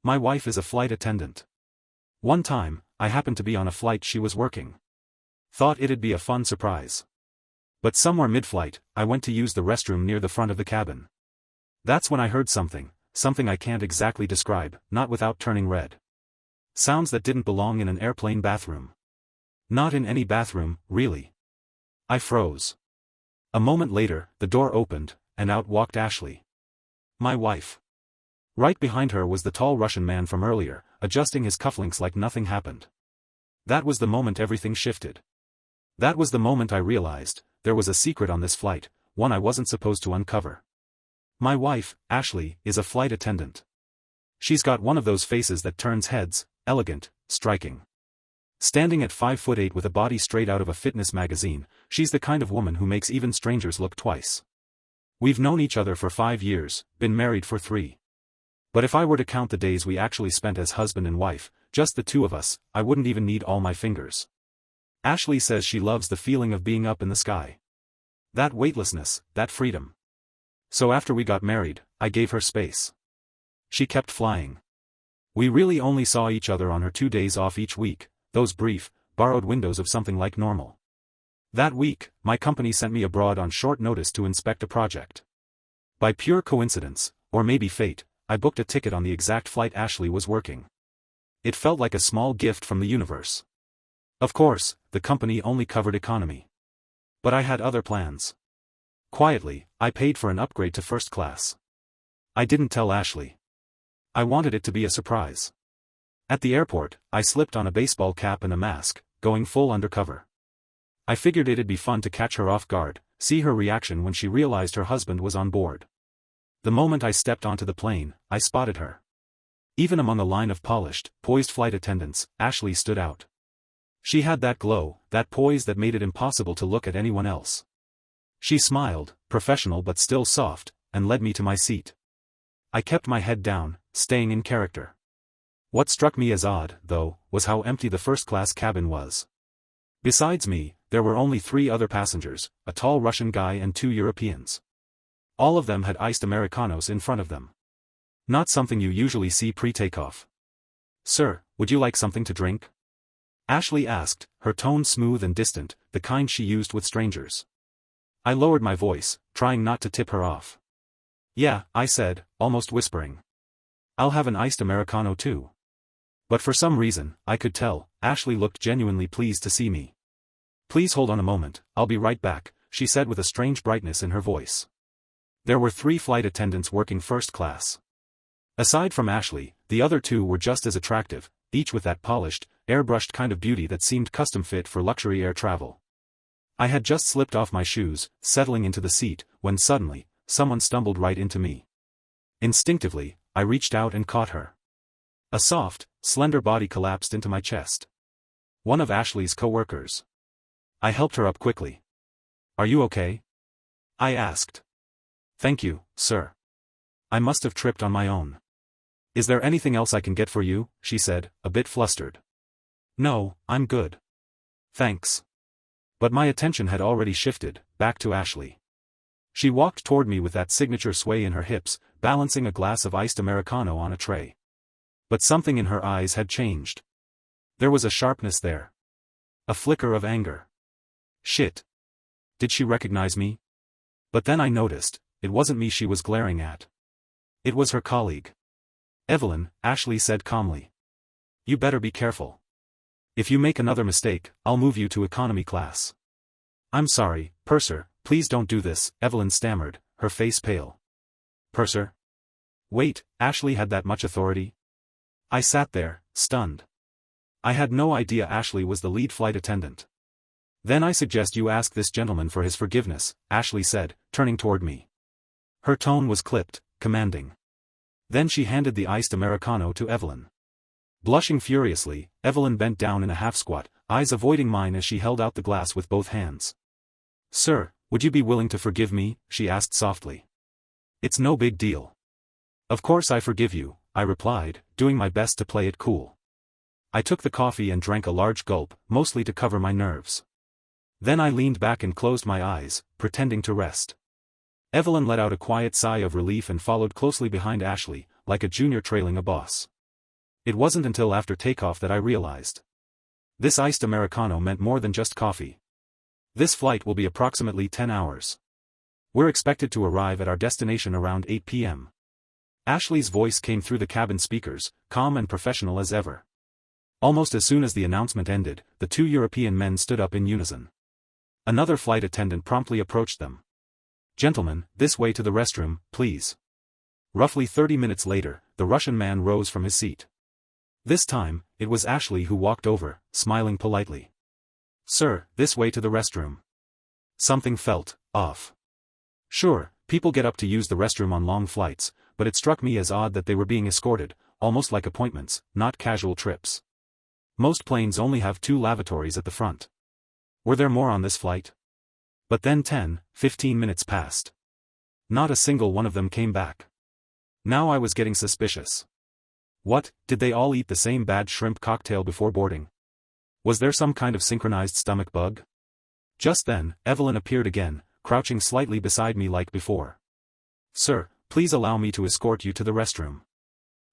My wife is a flight attendant. One time, I happened to be on a flight she was working. Thought it'd be a fun surprise. But somewhere mid-flight, I went to use the restroom near the front of the cabin. That's when I heard something I can't exactly describe, not without turning red. Sounds that didn't belong in an airplane bathroom. Not in any bathroom, really. I froze. A moment later, the door opened, and out walked Ashley. My wife. Right behind her was the tall Russian man from earlier, adjusting his cufflinks like nothing happened. That was the moment everything shifted. That was the moment I realized, there was a secret on this flight, one I wasn't supposed to uncover. My wife, Ashley, is a flight attendant. She's got one of those faces that turns heads, elegant, striking. Standing at 5'8" with a body straight out of a fitness magazine, she's the kind of woman who makes even strangers look twice. We've known each other for 5 years, been married for 3. But if I were to count the days we actually spent as husband and wife, just the two of us, I wouldn't even need all my fingers. Ashley says she loves the feeling of being up in the sky. That weightlessness, that freedom. So after we got married, I gave her space. She kept flying. We really only saw each other on her 2 days off each week, those brief, borrowed windows of something like normal. That week, my company sent me abroad on short notice to inspect a project. By pure coincidence, or maybe fate, I booked a ticket on the exact flight Ashley was working. It felt like a small gift from the universe. Of course, the company only covered economy. But I had other plans. Quietly, I paid for an upgrade to first class. I didn't tell Ashley. I wanted it to be a surprise. At the airport, I slipped on a baseball cap and a mask, going full undercover. I figured it'd be fun to catch her off guard, see her reaction when she realized her husband was on board. The moment I stepped onto the plane, I spotted her. Even among a line of polished, poised flight attendants, Ashley stood out. She had that glow, that poise that made it impossible to look at anyone else. She smiled, professional but still soft, and led me to my seat. I kept my head down, staying in character. What struck me as odd, though, was how empty the first-class cabin was. Besides me, there were only 3 other passengers, a tall Russian guy and 2 Europeans. All of them had iced Americanos in front of them. Not something you usually see pre-takeoff. "Sir, would you like something to drink?" Ashley asked, her tone smooth and distant, the kind she used with strangers. I lowered my voice, trying not to tip her off. "Yeah," I said, almost whispering. "I'll have an iced Americano too." But for some reason, I could tell, Ashley looked genuinely pleased to see me. "Please hold on a moment, I'll be right back," she said with a strange brightness in her voice. There were 3 flight attendants working first class. Aside from Ashley, the other 2 were just as attractive, each with that polished, airbrushed kind of beauty that seemed custom-fit for luxury air travel. I had just slipped off my shoes, settling into the seat, when suddenly, someone stumbled right into me. Instinctively, I reached out and caught her. A soft, slender body collapsed into my chest. One of Ashley's co-workers. I helped her up quickly. "Are you okay?" I asked. "Thank you, sir. I must have tripped on my own." "Is there anything else I can get for you?" she said, a bit flustered. "No, I'm good. Thanks." But my attention had already shifted, back to Ashley. She walked toward me with that signature sway in her hips, balancing a glass of iced Americano on a tray. But something in her eyes had changed. There was a sharpness there. A flicker of anger. Shit. Did she recognize me? But then I noticed, it wasn't me she was glaring at. It was her colleague. "Evelyn," Ashley said calmly. "You better be careful. If you make another mistake, I'll move you to economy class." "I'm sorry, Purser, please don't do this," Evelyn stammered, her face pale. "Purser?" Wait, Ashley had that much authority? I sat there, stunned. I had no idea Ashley was the lead flight attendant. "Then I suggest you ask this gentleman for his forgiveness," Ashley said, turning toward me. Her tone was clipped, commanding. Then she handed the iced Americano to Evelyn. Blushing furiously, Evelyn bent down in a half-squat, eyes avoiding mine as she held out the glass with both hands. "Sir, would you be willing to forgive me?" she asked softly. "It's no big deal." "Of course I forgive you," I replied, doing my best to play it cool. I took the coffee and drank a large gulp, mostly to cover my nerves. Then I leaned back and closed my eyes, pretending to rest. Evelyn let out a quiet sigh of relief and followed closely behind Ashley, like a junior trailing a boss. It wasn't until after takeoff that I realized. This iced Americano meant more than just coffee. This flight will be approximately 10 hours. We're expected to arrive at our destination around 8 p.m. Ashley's voice came through the cabin speakers, calm and professional as ever. Almost as soon as the announcement ended, the two European men stood up in unison. Another flight attendant promptly approached them. "Gentlemen, this way to the restroom, please." Roughly 30 minutes later, the Russian man rose from his seat. This time, it was Ashley who walked over, smiling politely. "Sir, this way to the restroom." Something felt off. Sure, people get up to use the restroom on long flights, but it struck me as odd that they were being escorted, almost like appointments, not casual trips. Most planes only have 2 lavatories at the front. Were there more on this flight? But then 10-15 minutes passed. Not a single one of them came back. Now I was getting suspicious. What, did they all eat the same bad shrimp cocktail before boarding? Was there some kind of synchronized stomach bug? Just then, Evelyn appeared again, crouching slightly beside me like before. "Sir, please allow me to escort you to the restroom."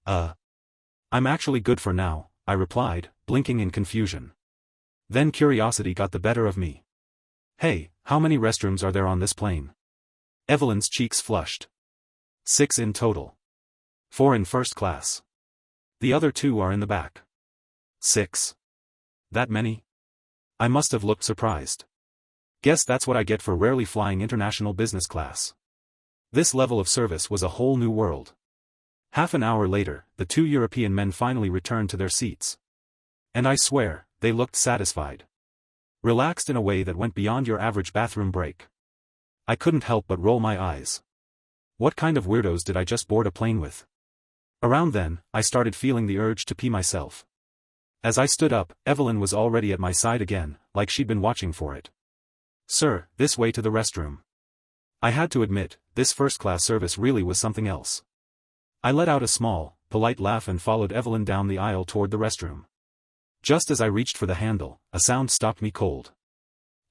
I'm actually good for now," I replied, blinking in confusion. Then curiosity got the better of me. "Hey, how many restrooms are there on this plane?" Evelyn's cheeks flushed. 6 in total. 4 in first class. The other 2 are in the back. 6. That many? I must have looked surprised. Guess that's what I get for rarely flying international business class. This level of service was a whole new world. Half an hour later, the 2 European men finally returned to their seats. And I swear, they looked satisfied. Relaxed in a way that went beyond your average bathroom break. I couldn't help but roll my eyes. What kind of weirdos did I just board a plane with? Around then, I started feeling the urge to pee myself. As I stood up, Evelyn was already at my side again, like she'd been watching for it. "Sir, this way to the restroom." I had to admit, this first-class service really was something else. I let out a small, polite laugh and followed Evelyn down the aisle toward the restroom. Just as I reached for the handle, a sound stopped me cold.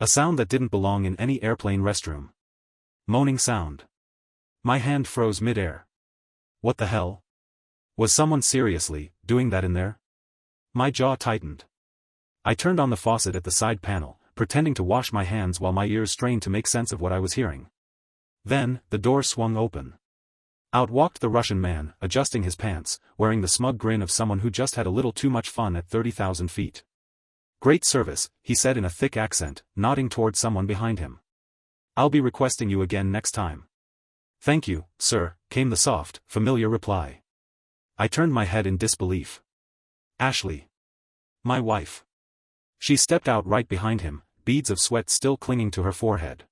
A sound that didn't belong in any airplane restroom. Moaning sound. My hand froze mid-air. What the hell? Was someone seriously doing that in there? My jaw tightened. I turned on the faucet at the side panel, pretending to wash my hands while my ears strained to make sense of what I was hearing. Then, the door swung open. Out walked the Russian man, adjusting his pants, wearing the smug grin of someone who just had a little too much fun at 30,000 feet. "Great service," he said in a thick accent, nodding toward someone behind him. "I'll be requesting you again next time." "Thank you, sir," came the soft, familiar reply. I turned my head in disbelief. Ashley. My wife. She stepped out right behind him, beads of sweat still clinging to her forehead.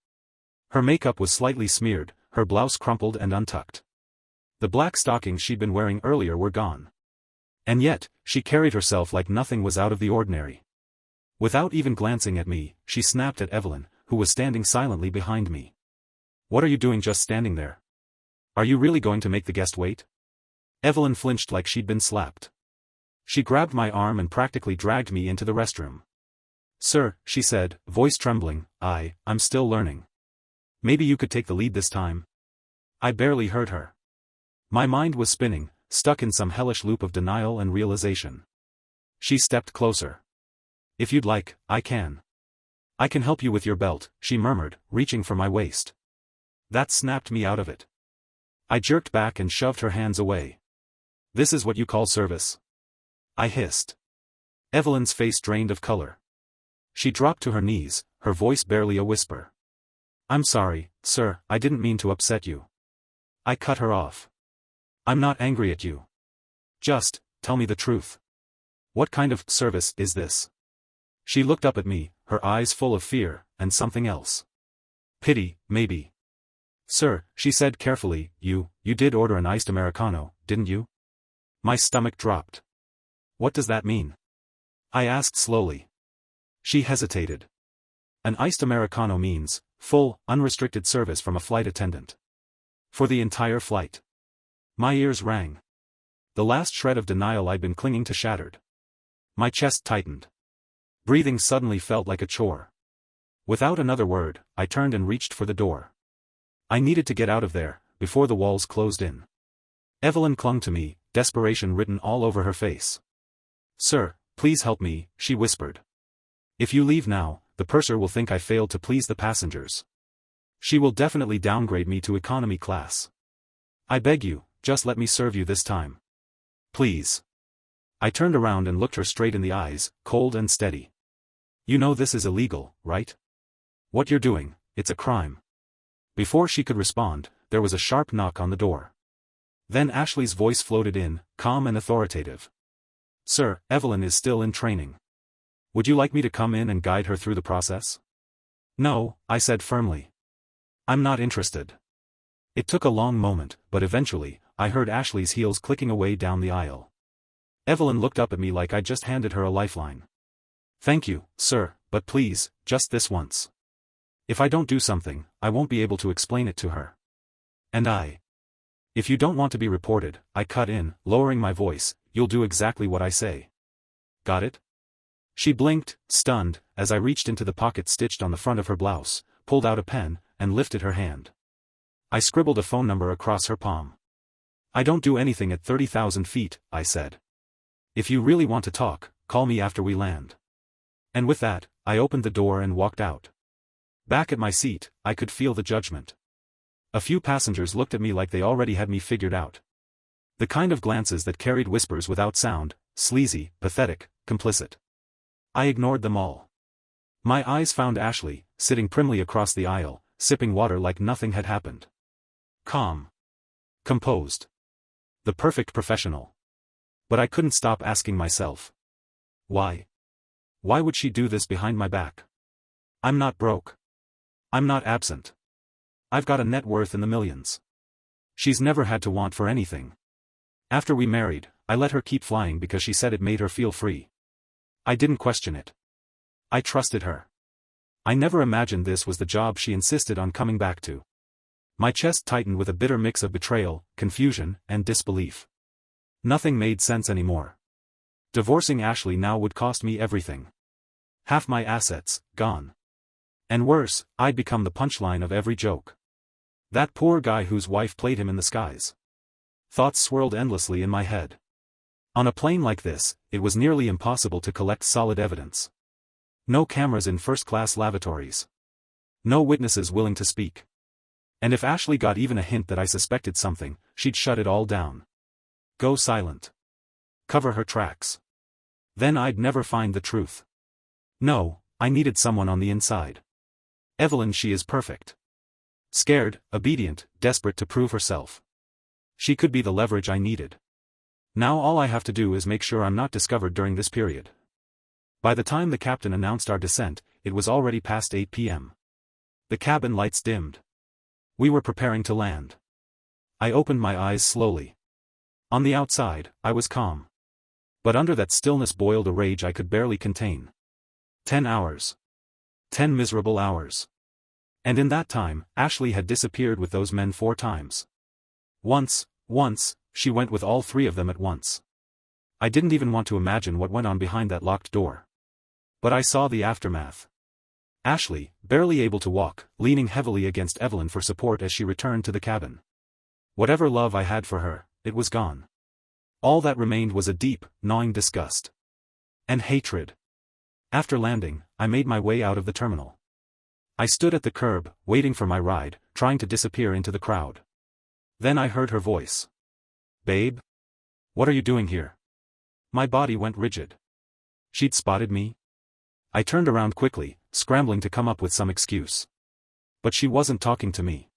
Her makeup was slightly smeared, her blouse crumpled and untucked. The black stockings she'd been wearing earlier were gone. And yet, she carried herself like nothing was out of the ordinary. Without even glancing at me, she snapped at Evelyn, who was standing silently behind me. "What are you doing just standing there? Are you really going to make the guest wait?" Evelyn flinched like she'd been slapped. She grabbed my arm and practically dragged me into the restroom. "Sir," she said, voice trembling, I'm still learning. Maybe you could take the lead this time." I barely heard her. My mind was spinning, stuck in some hellish loop of denial and realization. She stepped closer. "If you'd like, I can. I can help you with your belt," she murmured, reaching for my waist. That snapped me out of it. I jerked back and shoved her hands away. "This is what you call service?" I hissed. Evelyn's face drained of color. She dropped to her knees, her voice barely a whisper. "I'm sorry, sir, I didn't mean to upset you." I cut her off. "I'm not angry at you. Just, tell me the truth. What kind of service is this?" She looked up at me, her eyes full of fear, and something else. Pity, maybe. "Sir," she said carefully, you did order an iced Americano, didn't you?" My stomach dropped. "What does that mean?" I asked slowly. She hesitated. An iced Americano means, full, unrestricted service from a flight attendant. For the entire flight. My ears rang. The last shred of denial I'd been clinging to shattered. My chest tightened. Breathing suddenly felt like a chore. Without another word, I turned and reached for the door. I needed to get out of there, before the walls closed in. Evelyn clung to me, desperation written all over her face. "Sir, please help me," she whispered. "If you leave now, the purser will think I failed to please the passengers. She will definitely downgrade me to economy class. I beg you, just let me serve you this time. Please." I turned around and looked her straight in the eyes, cold and steady. "You know this is illegal, right? What you're doing, it's a crime." Before she could respond, there was a sharp knock on the door. Then Ashley's voice floated in, calm and authoritative. "Sir, Evelyn is still in training. Would you like me to come in and guide her through the process?" "No," I said firmly. "I'm not interested." It took a long moment, but eventually, I heard Ashley's heels clicking away down the aisle. Evelyn looked up at me like I'd just handed her a lifeline. "Thank you, sir, but please, just this once. If I don't do something, I won't be able to explain it to her. And if you don't want to be reported," I cut in, lowering my voice, "you'll do exactly what I say. Got it?" She blinked, stunned, as I reached into the pocket stitched on the front of her blouse, pulled out a pen, and lifted her hand. I scribbled a phone number across her palm. "I don't do anything at 30,000 feet, I said. "If you really want to talk, call me after we land." And with that, I opened the door and walked out. Back at my seat, I could feel the judgment. A few passengers looked at me like they already had me figured out. The kind of glances that carried whispers without sound, sleazy, pathetic, complicit. I ignored them all. My eyes found Ashley, sitting primly across the aisle, sipping water like nothing had happened. Calm. Composed. The perfect professional. But I couldn't stop asking myself. Why? Why would she do this behind my back? I'm not broke. I'm not absent. I've got a net worth in the millions. She's never had to want for anything. After we married, I let her keep flying because she said it made her feel free. I didn't question it. I trusted her. I never imagined this was the job she insisted on coming back to. My chest tightened with a bitter mix of betrayal, confusion, and disbelief. Nothing made sense anymore. Divorcing Ashley now would cost me everything. Half my assets, gone. And worse, I'd become the punchline of every joke. That poor guy whose wife played him in the skies. Thoughts swirled endlessly in my head. On a plane like this, it was nearly impossible to collect solid evidence. No cameras in first-class lavatories. No witnesses willing to speak. And if Ashley got even a hint that I suspected something, she'd shut it all down. Go silent. Cover her tracks. Then I'd never find the truth. No, I needed someone on the inside. Evelyn, she is perfect. Scared, obedient, desperate to prove herself. She could be the leverage I needed. Now all I have to do is make sure I'm not discovered during this period. By the time the captain announced our descent, it was already past 8 p.m. The cabin lights dimmed. We were preparing to land. I opened my eyes slowly. On the outside, I was calm. But under that stillness boiled a rage I could barely contain. 10 hours. 10 miserable hours. And in that time, Ashley had disappeared with those men 4 times. Once, she went with all 3 of them at once. I didn't even want to imagine what went on behind that locked door. But I saw the aftermath. Ashley, barely able to walk, leaning heavily against Evelyn for support as she returned to the cabin. Whatever love I had for her, it was gone. All that remained was a deep, gnawing disgust. And hatred. After landing, I made my way out of the terminal. I stood at the curb, waiting for my ride, trying to disappear into the crowd. Then I heard her voice. "Babe? What are you doing here?" My body went rigid. She'd spotted me? I turned around quickly, scrambling to come up with some excuse. But she wasn't talking to me.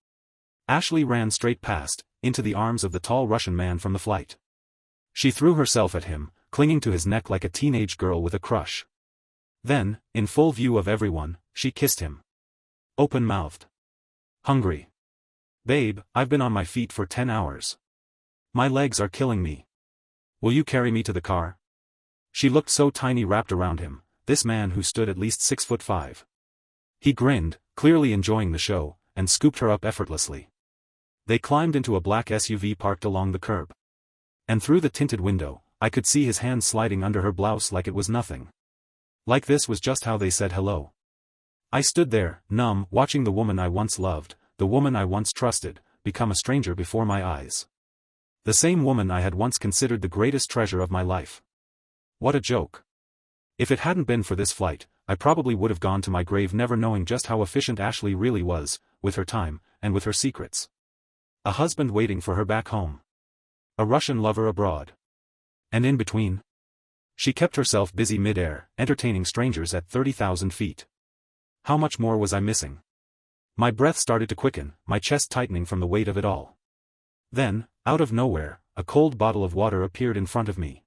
Ashley ran straight past, into the arms of the tall Russian man from the flight. She threw herself at him, clinging to his neck like a teenage girl with a crush. Then, in full view of everyone, she kissed him. Open-mouthed. Hungry. "Babe, I've been on my feet for 10 hours. My legs are killing me. Will you carry me to the car?" She looked so tiny wrapped around him, this man who stood at least 6'5". He grinned, clearly enjoying the show, and scooped her up effortlessly. They climbed into a black SUV parked along the curb. And through the tinted window, I could see his hand sliding under her blouse like it was nothing. Like this was just how they said hello. I stood there, numb, watching the woman I once loved, the woman I once trusted, become a stranger before my eyes. The same woman I had once considered the greatest treasure of my life. What a joke. If it hadn't been for this flight, I probably would have gone to my grave never knowing just how efficient Ashley really was, with her time, and with her secrets. A husband waiting for her back home. A Russian lover abroad. And in between? She kept herself busy mid-air, entertaining strangers at 30,000 feet. How much more was I missing? My breath started to quicken, my chest tightening from the weight of it all. Then, out of nowhere, a cold bottle of water appeared in front of me.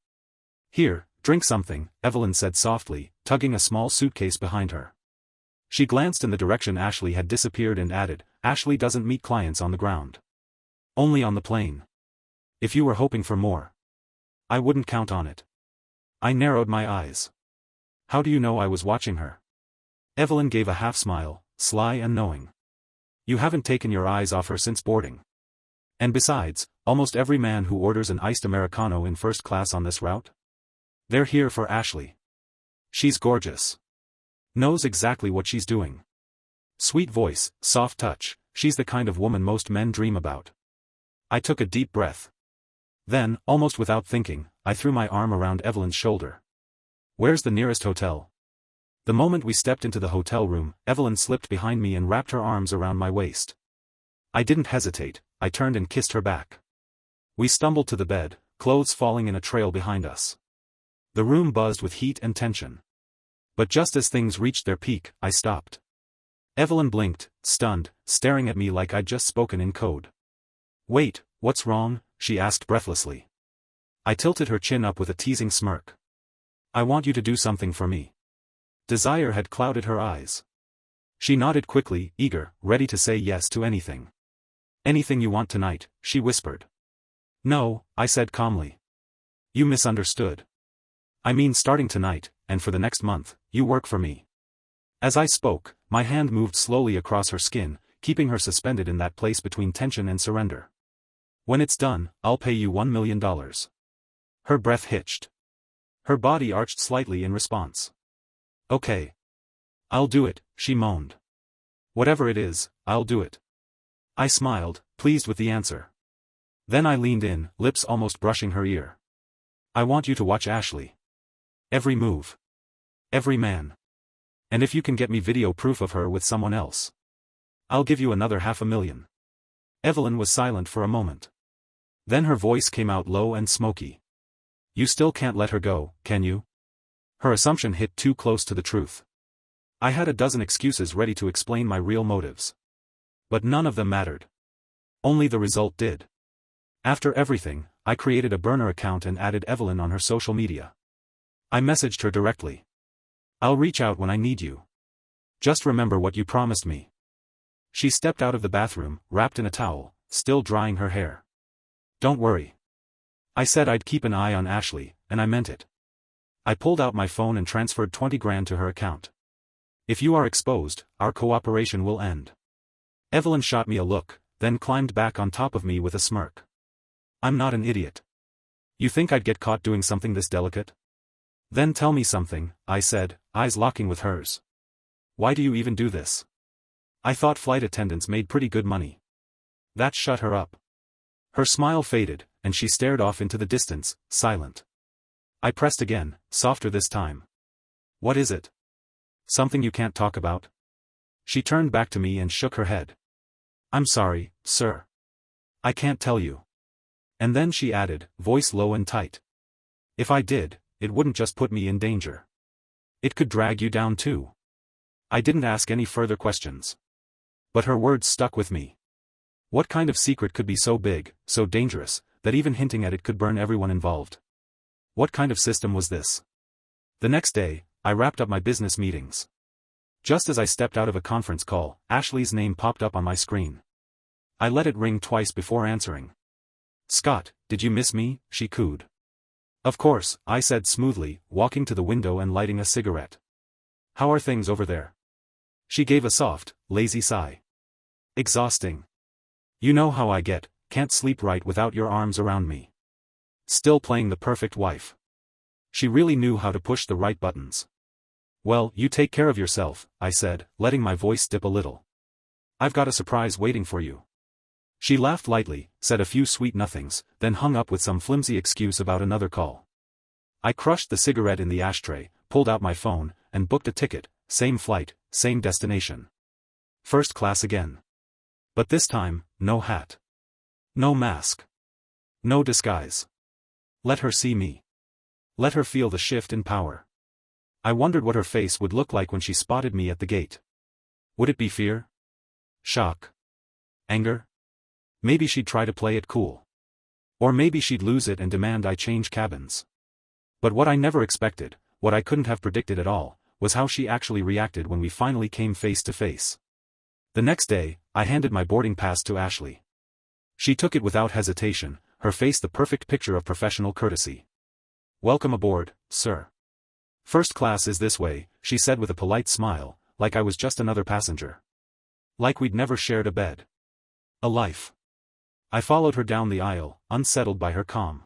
"Here, drink something," Evelyn said softly, tugging a small suitcase behind her. She glanced in the direction Ashley had disappeared and added, "Ashley doesn't meet clients on the ground. Only on the plane. If you were hoping for more, I wouldn't count on it." I narrowed my eyes. "How do you know I was watching her?" Evelyn gave a half-smile, sly and knowing. "You haven't taken your eyes off her since boarding. And besides, almost every man who orders an iced Americano in first class on this route? They're here for Ashley. She's gorgeous. Knows exactly what she's doing. Sweet voice, soft touch, she's the kind of woman most men dream about." I took a deep breath. Then, almost without thinking, I threw my arm around Evelyn's shoulder. "Where's the nearest hotel?" The moment we stepped into the hotel room, Evelyn slipped behind me and wrapped her arms around my waist. I didn't hesitate, I turned and kissed her back. We stumbled to the bed, clothes falling in a trail behind us. The room buzzed with heat and tension. But just as things reached their peak, I stopped. Evelyn blinked, stunned, staring at me like I'd just spoken in code. "Wait, what's wrong?" she asked breathlessly. I tilted her chin up with a teasing smirk. "I want you to do something for me." Desire had clouded her eyes. She nodded quickly, eager, ready to say yes to anything. "Anything you want tonight," she whispered. "No," I said calmly. "You misunderstood. I mean starting tonight, and for the next month, you work for me." As I spoke, my hand moved slowly across her skin, keeping her suspended in that place between tension and surrender. "When it's done, I'll pay you $1 million. Her breath hitched. Her body arched slightly in response. "Okay. I'll do it," she moaned. "Whatever it is, I'll do it." I smiled, pleased with the answer. Then I leaned in, lips almost brushing her ear. "I want you to watch Ashley. Every move. Every man. And if you can get me video proof of her with someone else, I'll give you another $500,000. Evelyn was silent for a moment. Then her voice came out low and smoky. "You still can't let her go, can you?" Her assumption hit too close to the truth. I had a dozen excuses ready to explain my real motives. But none of them mattered. Only the result did. After everything, I created a burner account and added Evelyn on her social media. I messaged her directly. "I'll reach out when I need you. Just remember what you promised me." She stepped out of the bathroom, wrapped in a towel, still drying her hair. "Don't worry. I said I'd keep an eye on Ashley, and I meant it." I pulled out my phone and transferred 20 grand to her account. "If you are exposed, our cooperation will end." Evelyn shot me a look, then climbed back on top of me with a smirk. "I'm not an idiot. You think I'd get caught doing something this delicate?" "Then tell me something," I said, eyes locking with hers. "Why do you even do this?" "I thought flight attendants made pretty good money." That shut her up. Her smile faded, and she stared off into the distance, silent. I pressed again, softer this time. "What is it? Something you can't talk about?" She turned back to me and shook her head. "I'm sorry, sir. I can't tell you." And then she added, voice low and tight. "If I did, it wouldn't just put me in danger. It could drag you down too." I didn't ask any further questions. But her words stuck with me. What kind of secret could be so big, so dangerous, that even hinting at it could burn everyone involved? What kind of system was this? The next day, I wrapped up my business meetings. Just as I stepped out of a conference call, Ashley's name popped up on my screen. I let it ring twice before answering. "Scott, did you miss me?" she cooed. "Of course," I said smoothly, walking to the window and lighting a cigarette. "How are things over there?" She gave a soft, lazy sigh. "Exhausting. You know how I get, can't sleep right without your arms around me. Still playing the perfect wife." She really knew how to push the right buttons. "Well, you take care of yourself," I said, letting my voice dip a little. "I've got a surprise waiting for you." She laughed lightly, said a few sweet nothings, then hung up with some flimsy excuse about another call. I crushed the cigarette in the ashtray, pulled out my phone, and booked a ticket, same flight, same destination. First class again. But this time, no hat. No mask. No disguise. Let her see me. Let her feel the shift in power. I wondered what her face would look like when she spotted me at the gate. Would it be fear? Shock? Anger? Maybe she'd try to play it cool. Or maybe she'd lose it and demand I change cabins. But what I never expected, what I couldn't have predicted at all, was how she actually reacted when we finally came face to face. The next day, I handed my boarding pass to Ashley. She took it without hesitation, her face the perfect picture of professional courtesy. "Welcome aboard, sir. First class is this way," she said with a polite smile, like I was just another passenger. Like we'd never shared a bed. A life. I followed her down the aisle, unsettled by her calm.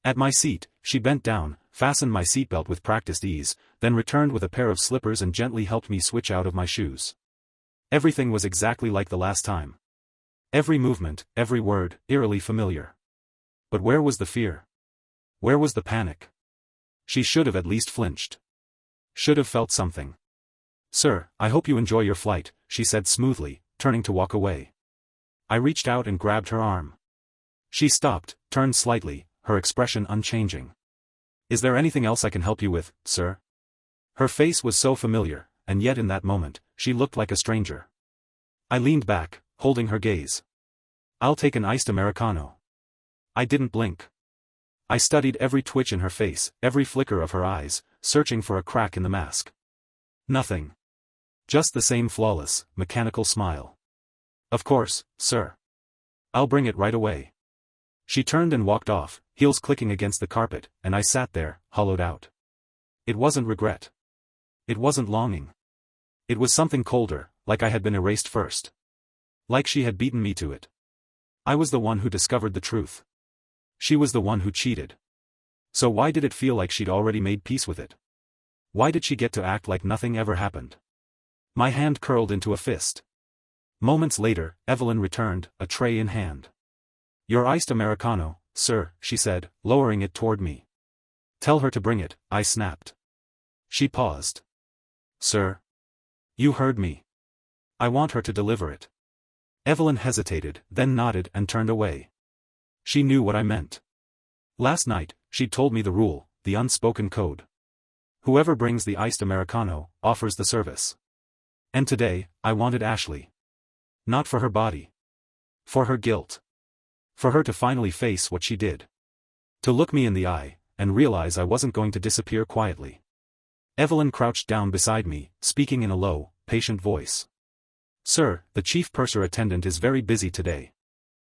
At my seat, she bent down, fastened my seatbelt with practiced ease, then returned with a pair of slippers and gently helped me switch out of my shoes. Everything was exactly like the last time. Every movement, every word, eerily familiar. But where was the fear? Where was the panic? She should have at least flinched. Should have felt something. "Sir, I hope you enjoy your flight," she said smoothly, turning to walk away. I reached out and grabbed her arm. She stopped, turned slightly, her expression unchanging. "Is there anything else I can help you with, sir?" Her face was so familiar, and yet in that moment, she looked like a stranger. I leaned back, holding her gaze. "I'll take an iced Americano." I didn't blink. I studied every twitch in her face, every flicker of her eyes, searching for a crack in the mask. Nothing. Just the same flawless, mechanical smile. "Of course, sir. I'll bring it right away." She turned and walked off, heels clicking against the carpet, and I sat there, hollowed out. It wasn't regret. It wasn't longing. It was something colder, like I had been erased first. Like she had beaten me to it. I was the one who discovered the truth. She was the one who cheated. So why did it feel like she'd already made peace with it? Why did she get to act like nothing ever happened? My hand curled into a fist. Moments later, Evelyn returned, a tray in hand. "Your iced Americano, sir," she said, lowering it toward me. "Tell her to bring it," I snapped. She paused. "Sir? You heard me. I want her to deliver it." Evelyn hesitated, then nodded and turned away. She knew what I meant. Last night, she'd told me the rule, the unspoken code. Whoever brings the iced Americano, offers the service. And today, I wanted Ashley. Not for her body. For her guilt. For her to finally face what she did. To look me in the eye, and realize I wasn't going to disappear quietly. Evelyn crouched down beside me, speaking in a low, patient voice. "Sir, the chief purser attendant is very busy today.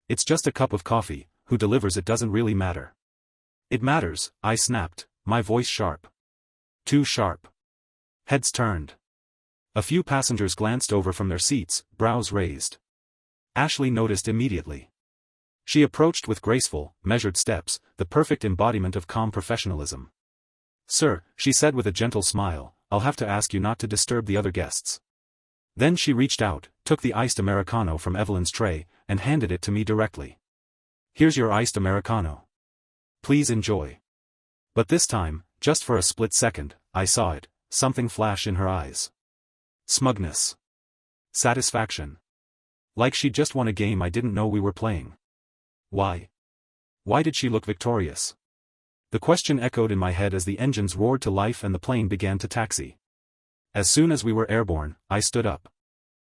It's just a cup of coffee, who delivers it doesn't really matter." "It matters," I snapped, my voice sharp. Too sharp. Heads turned. A few passengers glanced over from their seats, brows raised. Ashley noticed immediately. She approached with graceful, measured steps, the perfect embodiment of calm professionalism. "Sir," she said with a gentle smile, "I'll have to ask you not to disturb the other guests." Then she reached out, took the iced Americano from Evelyn's tray, and handed it to me directly. "Here's your iced Americano. Please enjoy." But this time, just for a split second, I saw it, something flash in her eyes. Smugness. Satisfaction. Like she'd just won a game I didn't know we were playing. Why? Why did she look victorious? The question echoed in my head as the engines roared to life and the plane began to taxi. As soon as we were airborne, I stood up.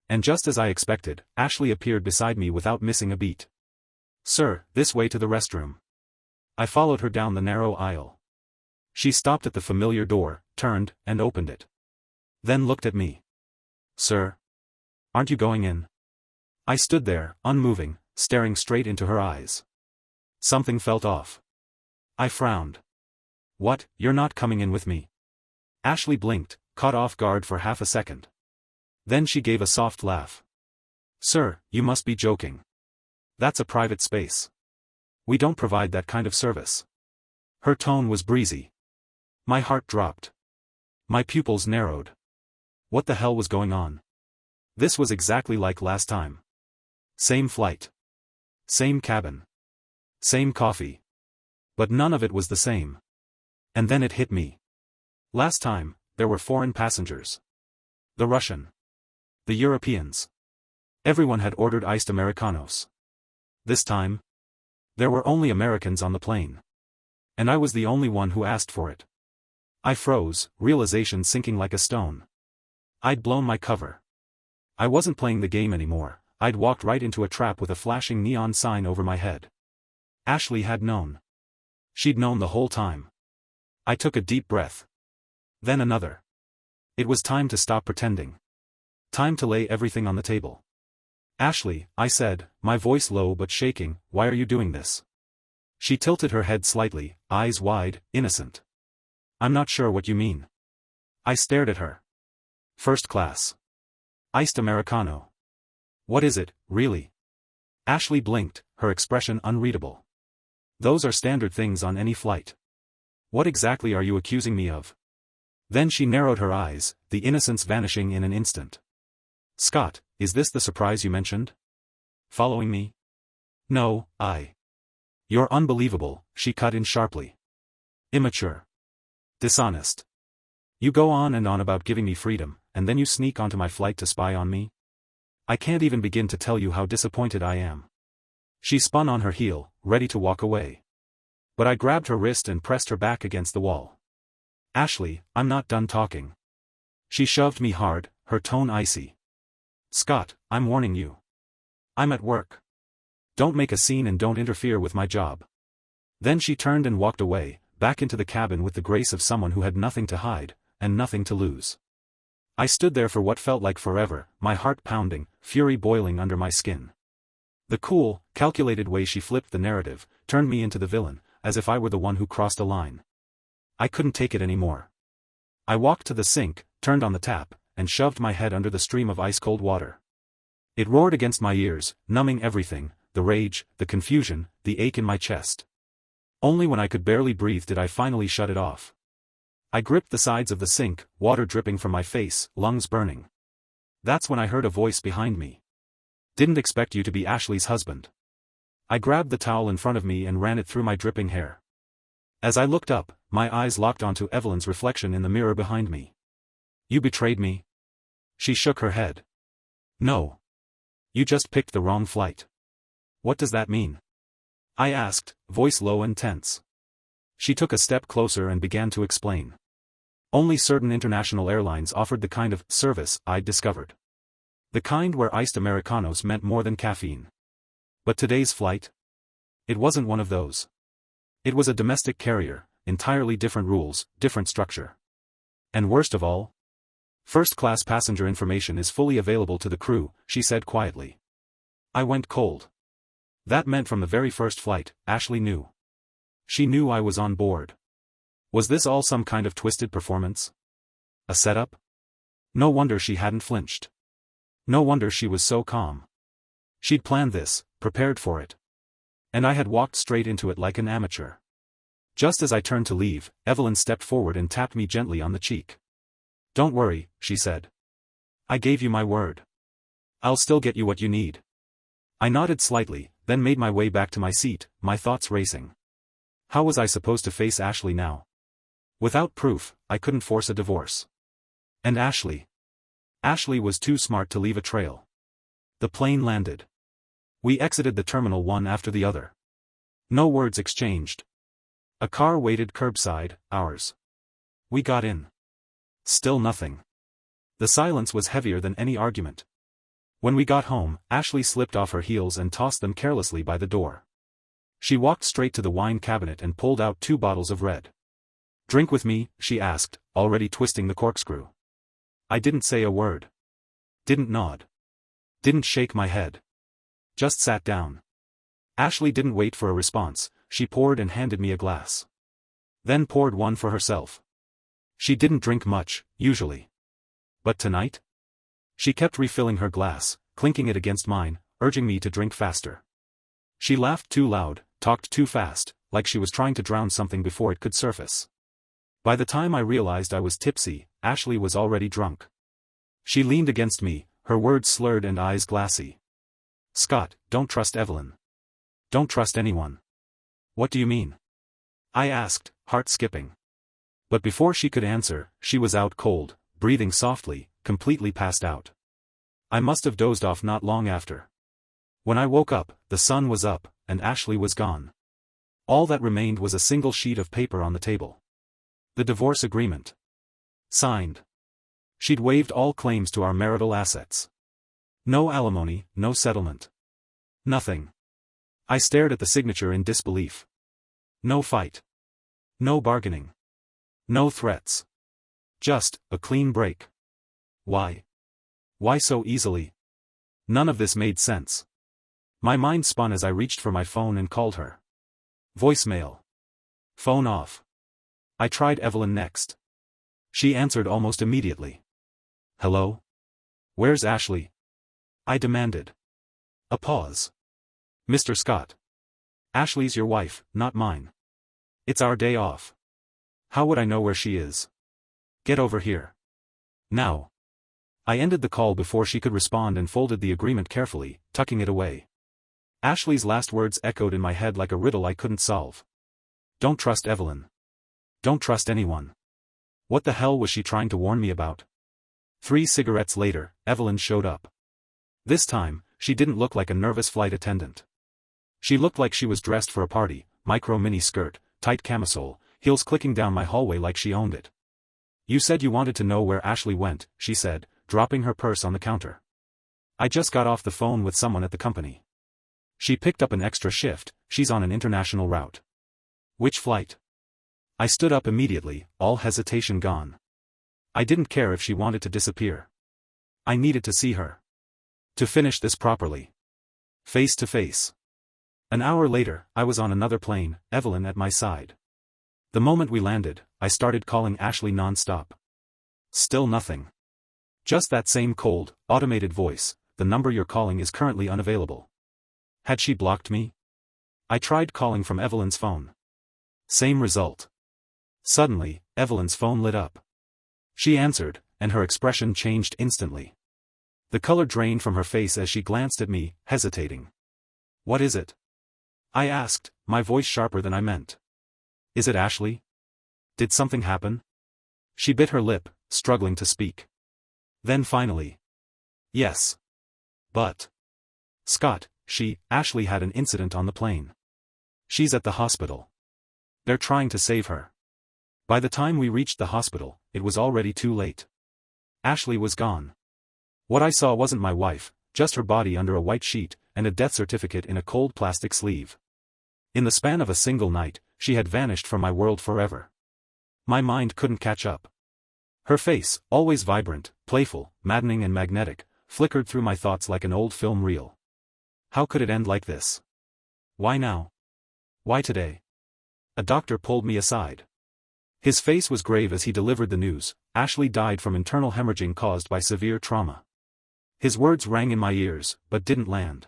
And just as I expected, Ashley appeared beside me without missing a beat. "Sir, this way to the restroom." I followed her down the narrow aisle. She stopped at the familiar door, turned, and opened it. Then looked at me. "Sir? Aren't you going in?" I stood there, unmoving, staring straight into her eyes. Something felt off. I frowned. "What, you're not coming in with me?" Ashley blinked, caught off guard for half a second. Then she gave a soft laugh. "Sir, you must be joking. That's a private space. We don't provide that kind of service." Her tone was breezy. My heart dropped. My pupils narrowed. What the hell was going on? This was exactly like last time. Same flight. Same cabin. Same coffee. But none of it was the same. And then it hit me. Last time, there were foreign passengers. The Russian. The Europeans. Everyone had ordered iced Americanos. This time, there were only Americans on the plane. And I was the only one who asked for it. I froze, realization sinking like a stone. I'd blown my cover. I wasn't playing the game anymore, I'd walked right into a trap with a flashing neon sign over my head. Ashley had known. She'd known the whole time. I took a deep breath. Then another. It was time to stop pretending. Time to lay everything on the table. Ashley, I said, my voice low but shaking, why are you doing this? She tilted her head slightly, eyes wide, innocent. I'm not sure what you mean. I stared at her. First class. Iced Americano. What is it, really? Ashley blinked, her expression unreadable. Those are standard things on any flight. What exactly are you accusing me of? Then she narrowed her eyes, the innocence vanishing in an instant. Scott, is this the surprise you mentioned? Following me? No, You're unbelievable, she cut in sharply. Immature. Dishonest. You go on and on about giving me freedom, and then you sneak onto my flight to spy on me? I can't even begin to tell you how disappointed I am. She spun on her heel, ready to walk away. But I grabbed her wrist and pressed her back against the wall. Ashley, I'm not done talking. She shoved me hard, her tone icy. Scott, I'm warning you. I'm at work. Don't make a scene and don't interfere with my job. Then she turned and walked away, back into the cabin with the grace of someone who had nothing to hide, and nothing to lose. I stood there for what felt like forever, my heart pounding, fury boiling under my skin. The cool, calculated way she flipped the narrative, turned me into the villain, as if I were the one who crossed a line. I couldn't take it anymore. I walked to the sink, turned on the tap, and shoved my head under the stream of ice-cold water. It roared against my ears, numbing everything, the rage, the confusion, the ache in my chest. Only when I could barely breathe did I finally shut it off. I gripped the sides of the sink, water dripping from my face, lungs burning. That's when I heard a voice behind me. Didn't expect you to be Ashley's husband. I grabbed the towel in front of me and ran it through my dripping hair. As I looked up, my eyes locked onto Evelyn's reflection in the mirror behind me. You betrayed me? She shook her head. No. You just picked the wrong flight. What does that mean? I asked, voice low and tense. She took a step closer and began to explain. Only certain international airlines offered the kind of service I'd discovered. The kind where iced Americanos meant more than caffeine. But today's flight? It wasn't one of those. It was a domestic carrier, entirely different rules, different structure. And worst of all? First-class passenger information is fully available to the crew, she said quietly. I went cold. That meant from the very first flight, Ashley knew. She knew I was on board. Was this all some kind of twisted performance? A setup? No wonder she hadn't flinched. No wonder she was so calm. She'd planned this, prepared for it. And I had walked straight into it like an amateur. Just as I turned to leave, Evelyn stepped forward and tapped me gently on the cheek. Don't worry, she said. I gave you my word. I'll still get you what you need. I nodded slightly, then made my way back to my seat, my thoughts racing. How was I supposed to face Ashley now? Without proof, I couldn't force a divorce. And Ashley? Ashley was too smart to leave a trail. The plane landed. We exited the terminal one after the other. No words exchanged. A car waited curbside, ours. We got in. Still nothing. The silence was heavier than any argument. When we got home, Ashley slipped off her heels and tossed them carelessly by the door. She walked straight to the wine cabinet and pulled out 2 bottles of red. Drink with me, she asked, already twisting the corkscrew. I didn't say a word. Didn't nod. Didn't shake my head. Just sat down. Ashley didn't wait for a response, she poured and handed me a glass. Then poured one for herself. She didn't drink much, usually. But tonight? She kept refilling her glass, clinking it against mine, urging me to drink faster. She laughed too loud, talked too fast, like she was trying to drown something before it could surface. By the time I realized I was tipsy, Ashley was already drunk. She leaned against me, her words slurred and eyes glassy. Scott, don't trust Evelyn. Don't trust anyone. What do you mean? I asked, heart skipping. But before she could answer, she was out cold, breathing softly, completely passed out. I must have dozed off not long after. When I woke up, the sun was up, and Ashley was gone. All that remained was a single sheet of paper on the table. The divorce agreement. Signed. She'd waived all claims to our marital assets. No alimony, no settlement. Nothing. I stared at the signature in disbelief. No fight. No bargaining. No threats. Just, a clean break. Why? Why so easily? None of this made sense. My mind spun as I reached for my phone and called her. Voicemail. Phone off. I tried Evelyn next. She answered almost immediately. Hello? Where's Ashley? I demanded. A pause. Mr. Scott. Ashley's your wife, not mine. It's our day off. How would I know where she is? Get over here. Now. I ended the call before she could respond and folded the agreement carefully, tucking it away. Ashley's last words echoed in my head like a riddle I couldn't solve. Don't trust Evelyn. Don't trust anyone. What the hell was she trying to warn me about? 3 cigarettes later, Evelyn showed up. This time, she didn't look like a nervous flight attendant. She looked like she was dressed for a party, micro mini skirt, tight camisole, heels clicking down my hallway like she owned it. You said you wanted to know where Ashley went, she said, dropping her purse on the counter. I just got off the phone with someone at the company. She picked up an extra shift, she's on an international route. Which flight? I stood up immediately, all hesitation gone. I didn't care if she wanted to disappear. I needed to see her. To finish this properly. Face to face. An hour later, I was on another plane, Evelyn at my side. The moment we landed, I started calling Ashley non-stop. Still nothing. Just that same cold, automated voice, the number you're calling is currently unavailable. Had she blocked me? I tried calling from Evelyn's phone. Same result. Suddenly, Evelyn's phone lit up. She answered, and her expression changed instantly. The color drained from her face as she glanced at me, hesitating. What is it? I asked, my voice sharper than I meant. Is it Ashley? Did something happen? She bit her lip, struggling to speak. Then finally. Yes. But. Scott, Ashley had an incident on the plane. She's at the hospital. They're trying to save her. By the time we reached the hospital, it was already too late. Ashley was gone. What I saw wasn't my wife, just her body under a white sheet, and a death certificate in a cold plastic sleeve. In the span of a single night, she had vanished from my world forever. My mind couldn't catch up. Her face, always vibrant, playful, maddening and magnetic, flickered through my thoughts like an old film reel. How could it end like this? Why now? Why today? A doctor pulled me aside. His face was grave as he delivered the news. Ashley died from internal hemorrhaging caused by severe trauma. His words rang in my ears, but didn't land.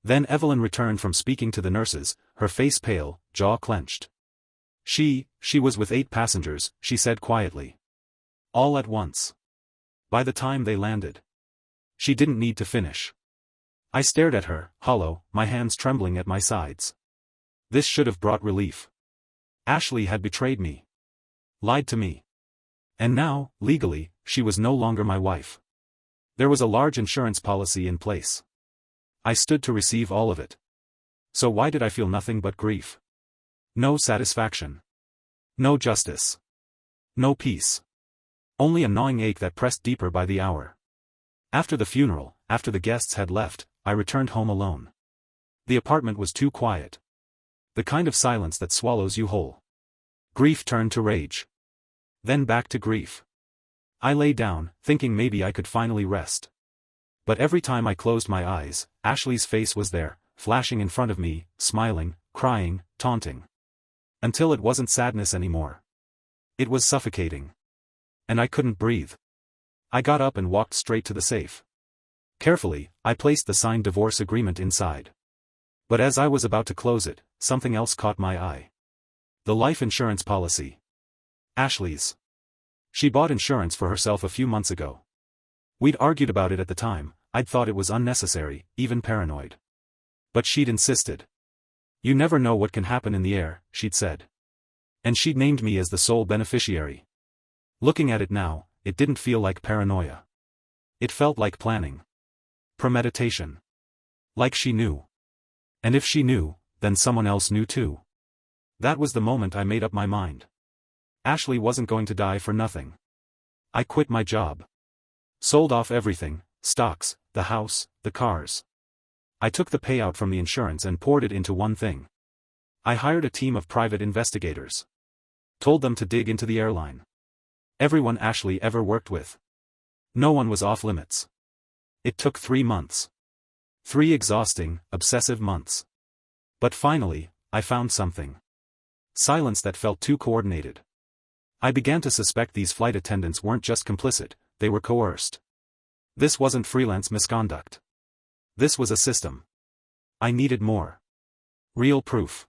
Then Evelyn returned from speaking to the nurses, her face pale, jaw clenched. She was with 8 passengers, she said quietly. All at once. By the time they landed. She didn't need to finish. I stared at her, hollow, my hands trembling at my sides. This should have brought relief. Ashley had betrayed me. Lied to me. And now, legally, she was no longer my wife. There was a large insurance policy in place. I stood to receive all of it. So why did I feel nothing but grief? No satisfaction. No justice. No peace. Only a gnawing ache that pressed deeper by the hour. After the funeral, after the guests had left, I returned home alone. The apartment was too quiet. The kind of silence that swallows you whole. Grief turned to rage. Then back to grief. I lay down, thinking maybe I could finally rest. But every time I closed my eyes, Ashley's face was there, flashing in front of me, smiling, crying, taunting. Until it wasn't sadness anymore. It was suffocating. And I couldn't breathe. I got up and walked straight to the safe. Carefully, I placed the signed divorce agreement inside. But as I was about to close it, something else caught my eye. The life insurance policy. Ashley's. She bought insurance for herself a few months ago. We'd argued about it at the time. I'd thought it was unnecessary, even paranoid. But she'd insisted. You never know what can happen in the air, she'd said. And she'd named me as the sole beneficiary. Looking at it now, it didn't feel like paranoia. It felt like planning. Premeditation. Like she knew. And if she knew, then someone else knew too. That was the moment I made up my mind. Ashley wasn't going to die for nothing. I quit my job. Sold off everything, stocks, the house, the cars. I took the payout from the insurance and poured it into one thing. I hired a team of private investigators. Told them to dig into the airline. Everyone Ashley ever worked with. No one was off limits. It took 3 months. 3 exhausting, obsessive months. But finally, I found something. Silence that felt too coordinated. I began to suspect these flight attendants weren't just complicit, they were coerced. This wasn't freelance misconduct. This was a system. I needed more. Real proof.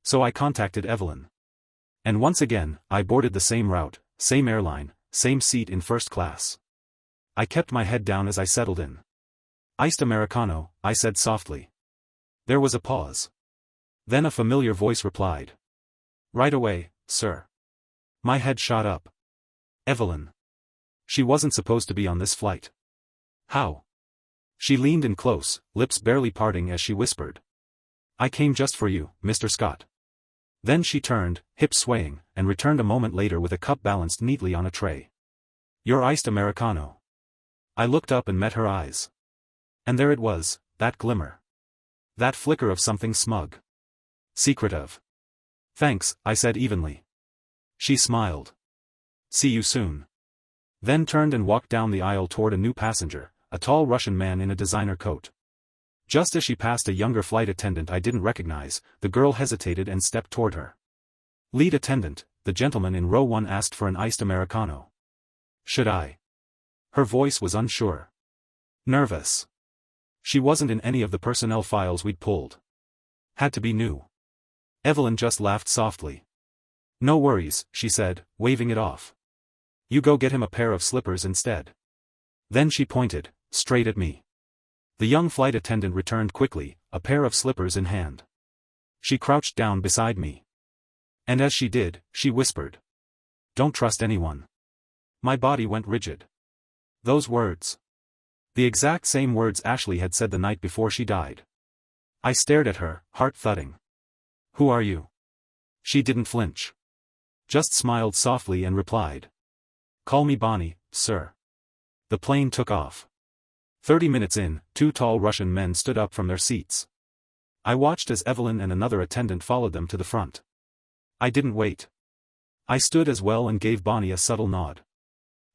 So I contacted Evelyn. And once again, I boarded the same route, same airline, same seat in first class. I kept my head down as I settled in. Iced Americano, I said softly. There was a pause. Then a familiar voice replied. Right away, sir. My head shot up. Evelyn. She wasn't supposed to be on this flight. How? She leaned in close, lips barely parting as she whispered. I came just for you, Mr. Scott. Then she turned, hips swaying, and returned a moment later with a cup balanced neatly on a tray. Your iced Americano. I looked up and met her eyes. And there it was, that glimmer. That flicker of something smug. Secretive. Thanks, I said evenly. She smiled. See you soon. Then turned and walked down the aisle toward a new passenger, a tall Russian man in a designer coat. Just as she passed a younger flight attendant I didn't recognize, the girl hesitated and stepped toward her. Lead attendant, the gentleman in row 1 asked for an iced Americano. Should I? Her voice was unsure. Nervous. She wasn't in any of the personnel files we'd pulled. Had to be new. Evelyn just laughed softly. No worries, she said, waving it off. You go get him a pair of slippers instead. Then she pointed, straight at me. The young flight attendant returned quickly, a pair of slippers in hand. She crouched down beside me. And as she did, she whispered. Don't trust anyone. My body went rigid. Those words. The exact same words Ashley had said the night before she died. I stared at her, heart thudding. Who are you? She didn't flinch. Just smiled softly and replied. Call me Bonnie, sir. The plane took off. 30 minutes in, 2 tall Russian men stood up from their seats. I watched as Evelyn and another attendant followed them to the front. I didn't wait. I stood as well and gave Bonnie a subtle nod.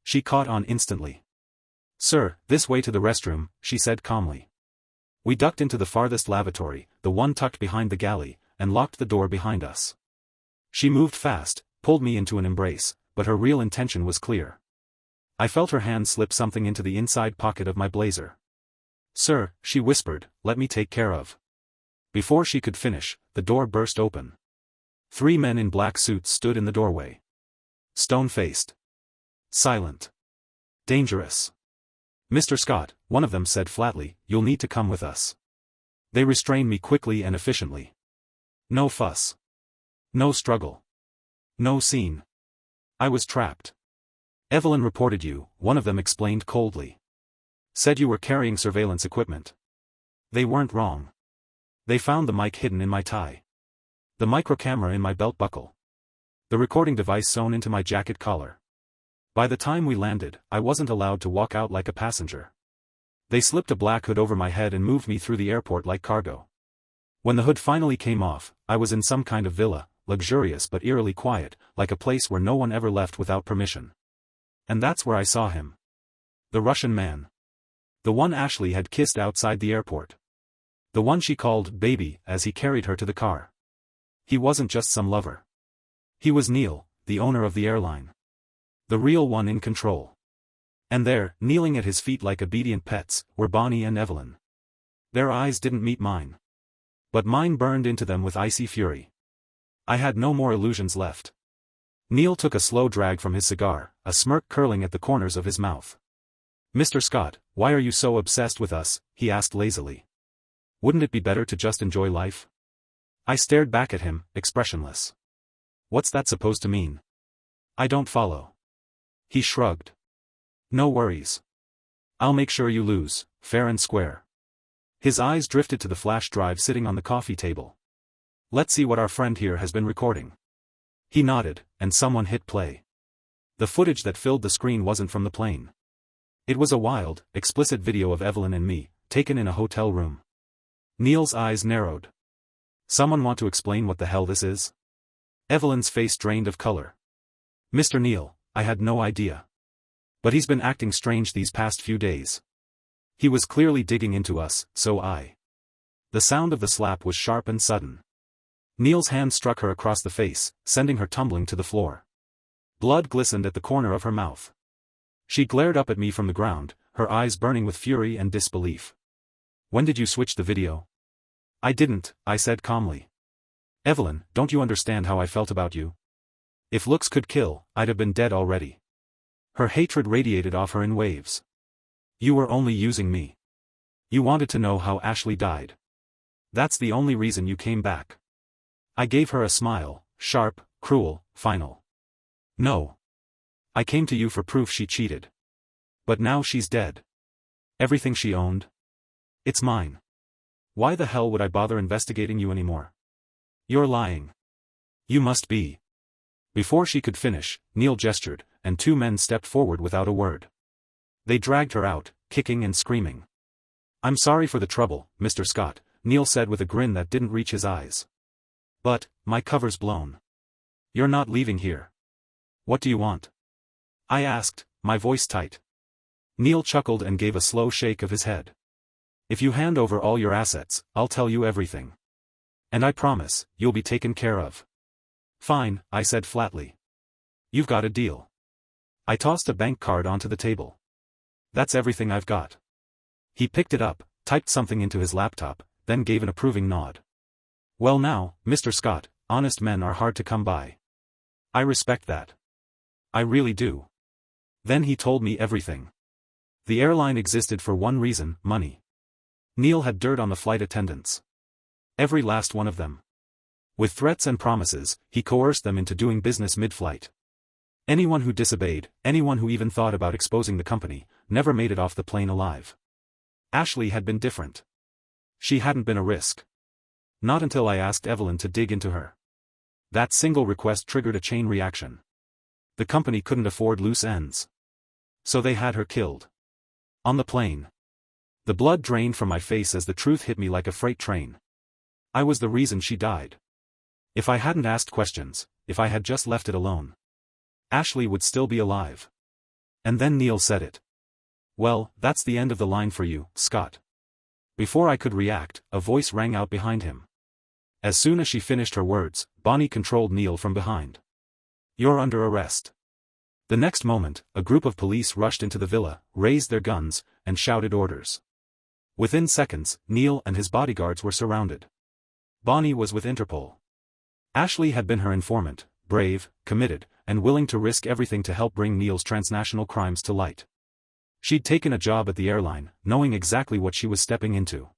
She caught on instantly. Sir, this way to the restroom, she said calmly. We ducked into the farthest lavatory, the one tucked behind the galley, and locked the door behind us. She moved fast, pulled me into an embrace, but her real intention was clear. I felt her hand slip something into the inside pocket of my blazer. Sir, she whispered, let me take care of. Before she could finish, the door burst open. 3 men in black suits stood in the doorway. Stone-faced. Silent. Dangerous. Mr. Scott, one of them said flatly, you'll need to come with us. They restrained me quickly and efficiently. No fuss. No struggle. No scene. I was trapped. Evelyn reported you, one of them explained coldly. Said you were carrying surveillance equipment. They weren't wrong. They found the mic hidden in my tie. The microcamera in my belt buckle. The recording device sewn into my jacket collar. By the time we landed, I wasn't allowed to walk out like a passenger. They slipped a black hood over my head and moved me through the airport like cargo. When the hood finally came off, I was in some kind of villa, luxurious but eerily quiet, like a place where no one ever left without permission. And that's where I saw him. The Russian man. The one Ashley had kissed outside the airport. The one she called baby as he carried her to the car. He wasn't just some lover. He was Neil, the owner of the airline. The real one in control. And there, kneeling at his feet like obedient pets, were Bonnie and Evelyn. Their eyes didn't meet mine. But mine burned into them with icy fury. I had no more illusions left. Neil took a slow drag from his cigar, a smirk curling at the corners of his mouth. Mr. Scott, why are you so obsessed with us? He asked lazily. Wouldn't it be better to just enjoy life? I stared back at him, expressionless. What's that supposed to mean? I don't follow. He shrugged. No worries. I'll make sure you lose, fair and square. His eyes drifted to the flash drive sitting on the coffee table. Let's see what our friend here has been recording. He nodded, and someone hit play. The footage that filled the screen wasn't from the plane. It was a wild, explicit video of Evelyn and me, taken in a hotel room. Neil's eyes narrowed. Someone want to explain what the hell this is? Evelyn's face drained of color. Mr. Neil, I had no idea. But he's been acting strange these past few days. He was clearly digging into us, so I. The sound of the slap was sharp and sudden. Neil's hand struck her across the face, sending her tumbling to the floor. Blood glistened at the corner of her mouth. She glared up at me from the ground, her eyes burning with fury and disbelief. When did you switch the video? I didn't, I said calmly. Evelyn, don't you understand how I felt about you? If looks could kill, I'd have been dead already. Her hatred radiated off her in waves. You were only using me. You wanted to know how Ashley died. That's the only reason you came back. I gave her a smile, sharp, cruel, final. No. I came to you for proof she cheated. But now she's dead. Everything she owned. It's mine. Why the hell would I bother investigating you anymore? You're lying. You must be. Before she could finish, Neil gestured, and two men stepped forward without a word. They dragged her out, kicking and screaming. I'm sorry for the trouble, Mr. Scott, Neil said with a grin that didn't reach his eyes. But, my cover's blown. You're not leaving here. What do you want? I asked, my voice tight. Neil chuckled and gave a slow shake of his head. If you hand over all your assets, I'll tell you everything. And I promise, you'll be taken care of. Fine, I said flatly. You've got a deal. I tossed a bank card onto the table. That's everything I've got. He picked it up, typed something into his laptop, then gave an approving nod. Well now, Mr. Scott, honest men are hard to come by. I respect that. I really do. Then he told me everything. The airline existed for one reason, money. Neil had dirt on the flight attendants. Every last one of them. With threats and promises, he coerced them into doing business mid-flight. Anyone who disobeyed, anyone who even thought about exposing the company, never made it off the plane alive. Ashley had been different. She hadn't been a risk. Not until I asked Evelyn to dig into her. That single request triggered a chain reaction. The company couldn't afford loose ends. So they had her killed. On the plane. The blood drained from my face as the truth hit me like a freight train. I was the reason she died. If I hadn't asked questions, if I had just left it alone, Ashley would still be alive. And then Neil said it. Well, that's the end of the line for you, Scott. Before I could react, a voice rang out behind him. As soon as she finished her words, Bonnie controlled Neil from behind. You're under arrest. The next moment, a group of police rushed into the villa, raised their guns, and shouted orders. Within seconds, Neil and his bodyguards were surrounded. Bonnie was with Interpol. Ashley had been her informant, brave, committed, and willing to risk everything to help bring Neil's transnational crimes to light. She'd taken a job at the airline, knowing exactly what she was stepping into.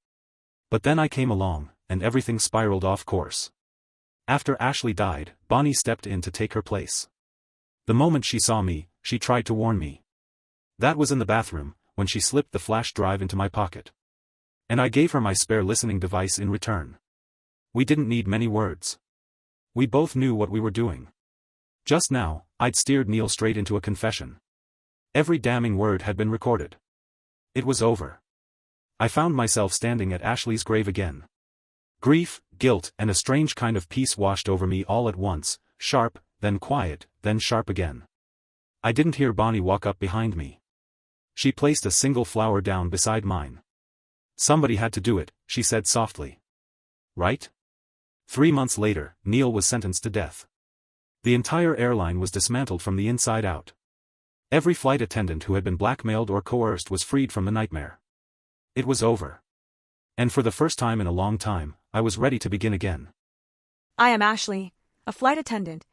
But then I came along, and everything spiraled off course. After Ashley died, Bonnie stepped in to take her place. The moment she saw me, she tried to warn me. That was in the bathroom, when she slipped the flash drive into my pocket. And I gave her my spare listening device in return. We didn't need many words. We both knew what we were doing. Just now, I'd steered Neil straight into a confession. Every damning word had been recorded. It was over. I found myself standing at Ashley's grave again. Grief, guilt, and a strange kind of peace washed over me all at once, sharp, then quiet, then sharp again. I didn't hear Bonnie walk up behind me. She placed a single flower down beside mine. Somebody had to do it, she said softly. Right? 3 months later, Neil was sentenced to death. The entire airline was dismantled from the inside out. Every flight attendant who had been blackmailed or coerced was freed from the nightmare. It was over. And for the first time in a long time, I was ready to begin again. I am Ashley, a flight attendant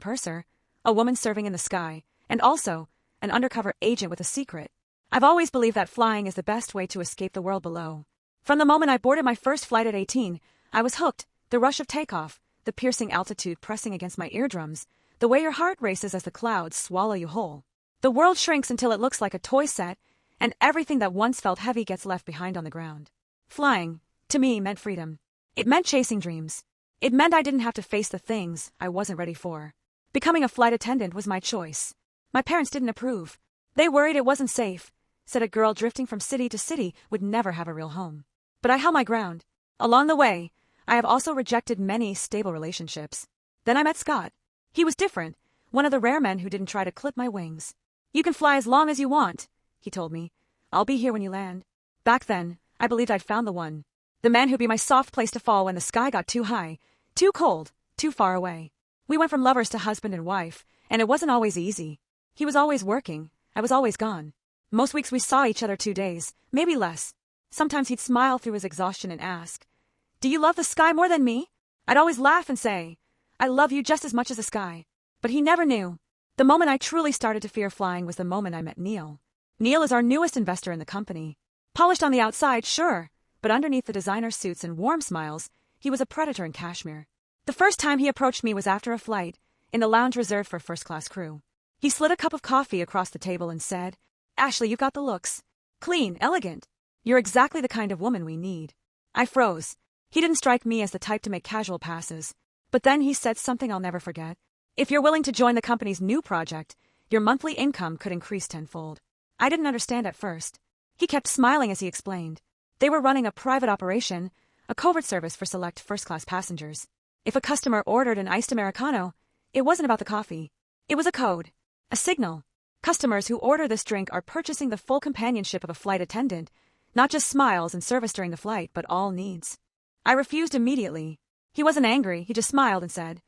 purser, a woman serving in the sky, and also, an undercover agent with a secret. I've always believed that flying is the best way to escape the world below. From the moment I boarded my first flight at 18, I was hooked, The rush of takeoff, the piercing altitude pressing against my eardrums, the way your heart races as the clouds swallow you whole. The world shrinks until it looks like a toy set, and everything that once felt heavy gets left behind on the ground. Flying, to me, meant freedom. It meant chasing dreams. It meant I didn't have to face the things I wasn't ready for. Becoming a flight attendant was my choice. My parents didn't approve. They worried it wasn't safe, said a girl drifting from city to city would never have a real home. But I held my ground. Along the way, I have also rejected many stable relationships. Then I met Scott. He was different, one of the rare men who didn't try to clip my wings. You can fly as long as you want, he told me. I'll be here when you land. Back then, I believed I'd found the one. The man who'd be my soft place to fall when the sky got too high, too cold, too far away. We went from lovers to husband and wife, and it wasn't always easy. He was always working. I was always gone. Most weeks we saw each other 2 days, maybe less. Sometimes he'd smile through his exhaustion and ask, "Do you love the sky more than me?" I'd always laugh and say, "I love you just as much as the sky." But he never knew. The moment I truly started to fear flying was the moment I met Neil. Neil is our newest investor in the company. Polished on the outside, sure, but underneath the designer suits and warm smiles, he was a predator in cashmere. The first time he approached me was after a flight, in the lounge reserved for first-class crew. He slid a cup of coffee across the table and said, "Ashley, you've got the looks. Clean, elegant. You're exactly the kind of woman we need." I froze. He didn't strike me as the type to make casual passes. But then he said something I'll never forget. "If you're willing to join the company's new project, your monthly income could increase tenfold." I didn't understand at first. He kept smiling as he explained. They were running a private operation, a covert service for select first-class passengers. If a customer ordered an iced Americano, it wasn't about the coffee. It was a code, a signal. Customers who order this drink are purchasing the full companionship of a flight attendant, not just smiles and service during the flight, but all needs. I refused immediately. He wasn't angry, he just smiled and said,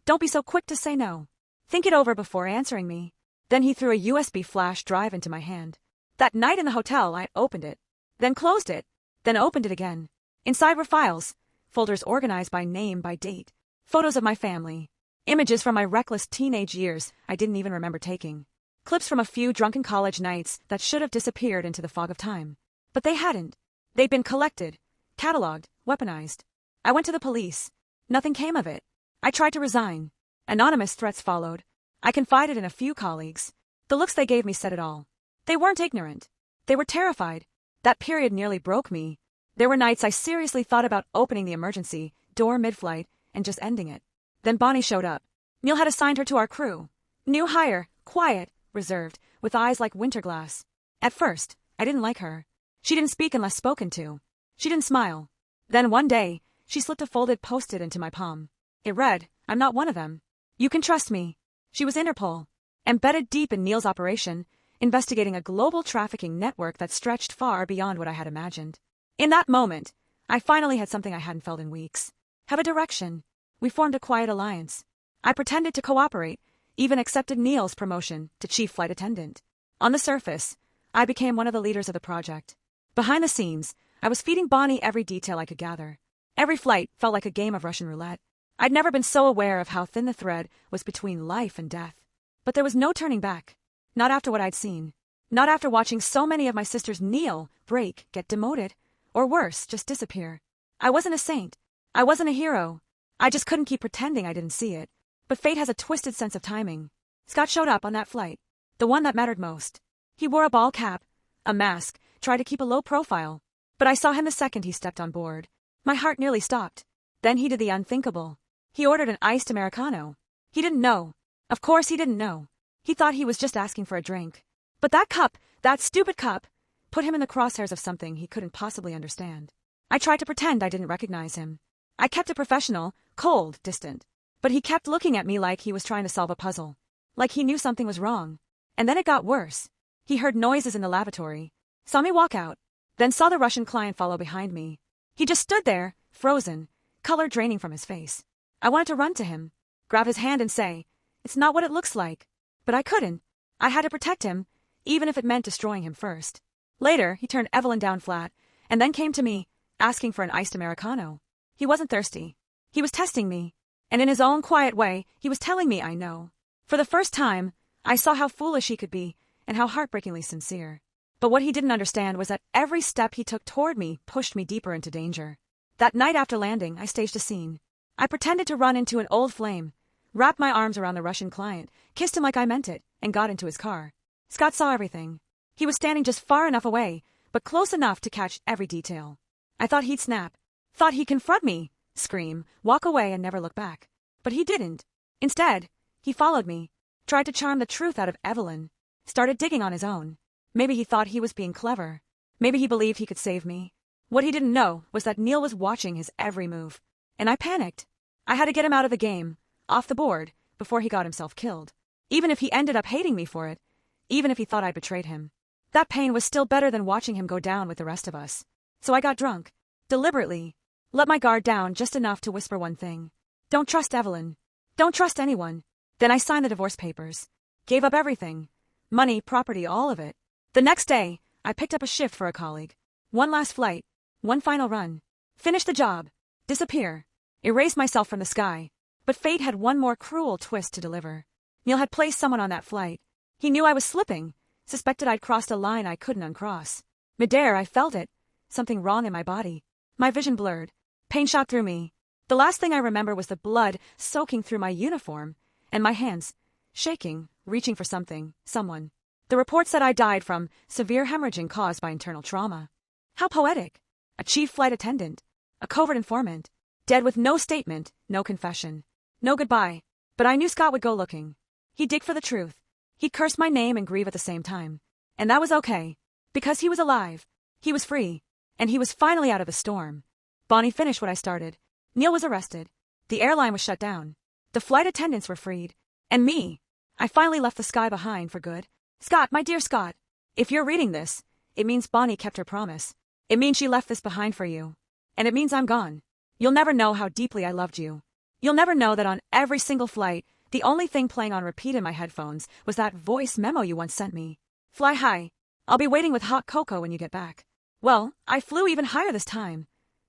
"Don't be so quick to say no. Think it over before answering me." Then he threw a USB flash drive into my hand. That night in the hotel, I opened it, then closed it, then opened it again. Inside were files, folders organized by name, by date, photos of my family, images from my reckless teenage years I didn't even remember taking, clips from a few drunken college nights that should have disappeared into the fog of time. But they hadn't. They'd been collected, cataloged, weaponized. I went to the police. Nothing came of it. I tried to resign. Anonymous threats followed. I confided in a few colleagues. The looks they gave me said it all. They weren't ignorant. They were terrified. That period nearly broke me. There were nights I seriously thought about opening the emergency door mid-flight and just ending it. Then Bonnie showed up. Neil had assigned her to our crew. New hire, quiet, reserved, with eyes like winter glass. At first, I didn't like her. She didn't speak unless spoken to. She didn't smile. Then one day, she slipped a folded post-it into my palm. It read, "I'm not one of them. You can trust me." She was Interpol, embedded deep in Neil's operation, investigating a global trafficking network that stretched far beyond what I had imagined. In that moment, I finally had something I hadn't felt in weeks. Have a direction. We formed a quiet alliance. I pretended to cooperate, even accepted Neil's promotion to chief flight attendant. On the surface, I became one of the leaders of the project. Behind the scenes, I was feeding Bonnie every detail I could gather. Every flight felt like a game of Russian roulette. I'd never been so aware of how thin the thread was between life and death. But there was no turning back. Not after what I'd seen. Not after watching so many of my sisters Neil break, get demoted, or worse, just disappear. I wasn't a saint. I wasn't a hero. I just couldn't keep pretending I didn't see it. But fate has a twisted sense of timing. Scott showed up on that flight. The one that mattered most. He wore a ball cap, a mask, tried to keep a low profile. But I saw him the second he stepped on board. My heart nearly stopped. Then he did the unthinkable. He ordered an iced Americano. He didn't know. Of course he didn't know. He thought he was just asking for a drink. But that cup, that stupid cup, put him in the crosshairs of something he couldn't possibly understand. I tried to pretend I didn't recognize him. I kept it professional, cold, distant. But he kept looking at me like he was trying to solve a puzzle. Like he knew something was wrong. And then it got worse. He heard noises in the lavatory, saw me walk out, then saw the Russian client follow behind me. He just stood there, frozen, color draining from his face. I wanted to run to him, grab his hand and say, "It's not what it looks like." But I couldn't. I had to protect him, even if it meant destroying him first. Later, he turned Evelyn down flat, and then came to me, asking for an iced Americano. He wasn't thirsty. He was testing me. And in his own quiet way, he was telling me I know. For the first time, I saw how foolish he could be, and how heartbreakingly sincere. But what he didn't understand was that every step he took toward me pushed me deeper into danger. That night after landing, I staged a scene. I pretended to run into an old flame, wrapped my arms around the Russian client, kissed him like I meant it, and got into his car. Scott saw everything. He was standing just far enough away, but close enough to catch every detail. I thought he'd snap. Thought he'd confront me, scream, walk away and never look back. But he didn't. Instead, he followed me, tried to charm the truth out of Evelyn, started digging on his own. Maybe he thought he was being clever. Maybe he believed he could save me. What he didn't know was that Neil was watching his every move. And I panicked. I had to get him out of the game, off the board, before he got himself killed. Even if he ended up hating me for it, even if he thought I betrayed him. That pain was still better than watching him go down with the rest of us. So I got drunk. Deliberately. Let my guard down just enough to whisper one thing. Don't trust Evelyn. Don't trust anyone. Then I signed the divorce papers. Gave up everything. Money, property, all of it. The next day, I picked up a shift for a colleague. One last flight. One final run. Finish the job. Disappear. Erase myself from the sky. But fate had one more cruel twist to deliver. Neil had placed someone on that flight. He knew I was slipping. Suspected I'd crossed a line I couldn't uncross. Midair, I felt it. Something wrong in my body. My vision blurred. Pain shot through me. The last thing I remember was the blood soaking through my uniform, and my hands, shaking, reaching for something, someone. The report said I died from severe hemorrhaging caused by internal trauma. How poetic. A chief flight attendant. A covert informant. Dead with no statement, no confession. No goodbye. But I knew Scott would go looking. He'd dig for the truth. He'd curse my name and grieve at the same time. And that was okay. Because he was alive. He was free. And he was finally out of the storm. Bonnie finished what I started. Neil was arrested. The airline was shut down. The flight attendants were freed. And me. I finally left the sky behind for good. Scott, my dear Scott. If you're reading this, it means Bonnie kept her promise. It means she left this behind for you. And it means I'm gone. You'll never know how deeply I loved you. You'll never know that on every single flight, the only thing playing on repeat in my headphones was that voice memo you once sent me. Fly high. I'll be waiting with hot cocoa when you get back. Well, I flew even higher this time.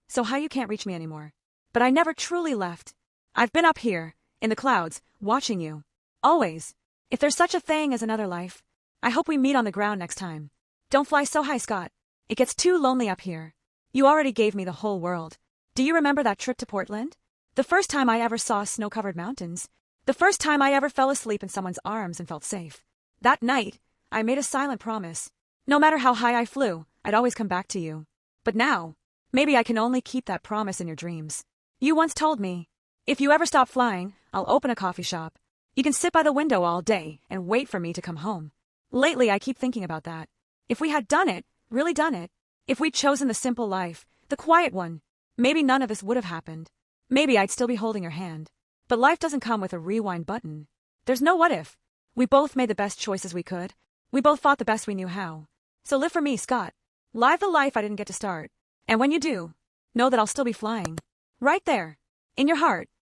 So high you can't reach me anymore. But I never truly left. I've been up here, in the clouds, watching you. Always. If there's such a thing as another life, I hope we meet on the ground next time. Don't fly so high, Scott. It gets too lonely up here. You already gave me the whole world. Do you remember that trip to Portland? The first time I ever saw snow-covered mountains. The first time I ever fell asleep in someone's arms and felt safe. That night, I made a silent promise. No matter how high I flew, I'd always come back to you. But now, maybe I can only keep that promise in your dreams. You once told me, if you ever stop flying, I'll open a coffee shop. You can sit by the window all day and wait for me to come home. Lately, I keep thinking about that. If we had done it, really done it, if we'd chosen the simple life, the quiet one, maybe none of this would have happened. Maybe I'd still be holding your hand. But life doesn't come with a rewind button. There's no what if. We both made the best choices we could. We both fought the best we knew how. So live for me, Scott. Live the life I didn't get to start. And when you do, know that I'll still be flying. Right there. In your heart.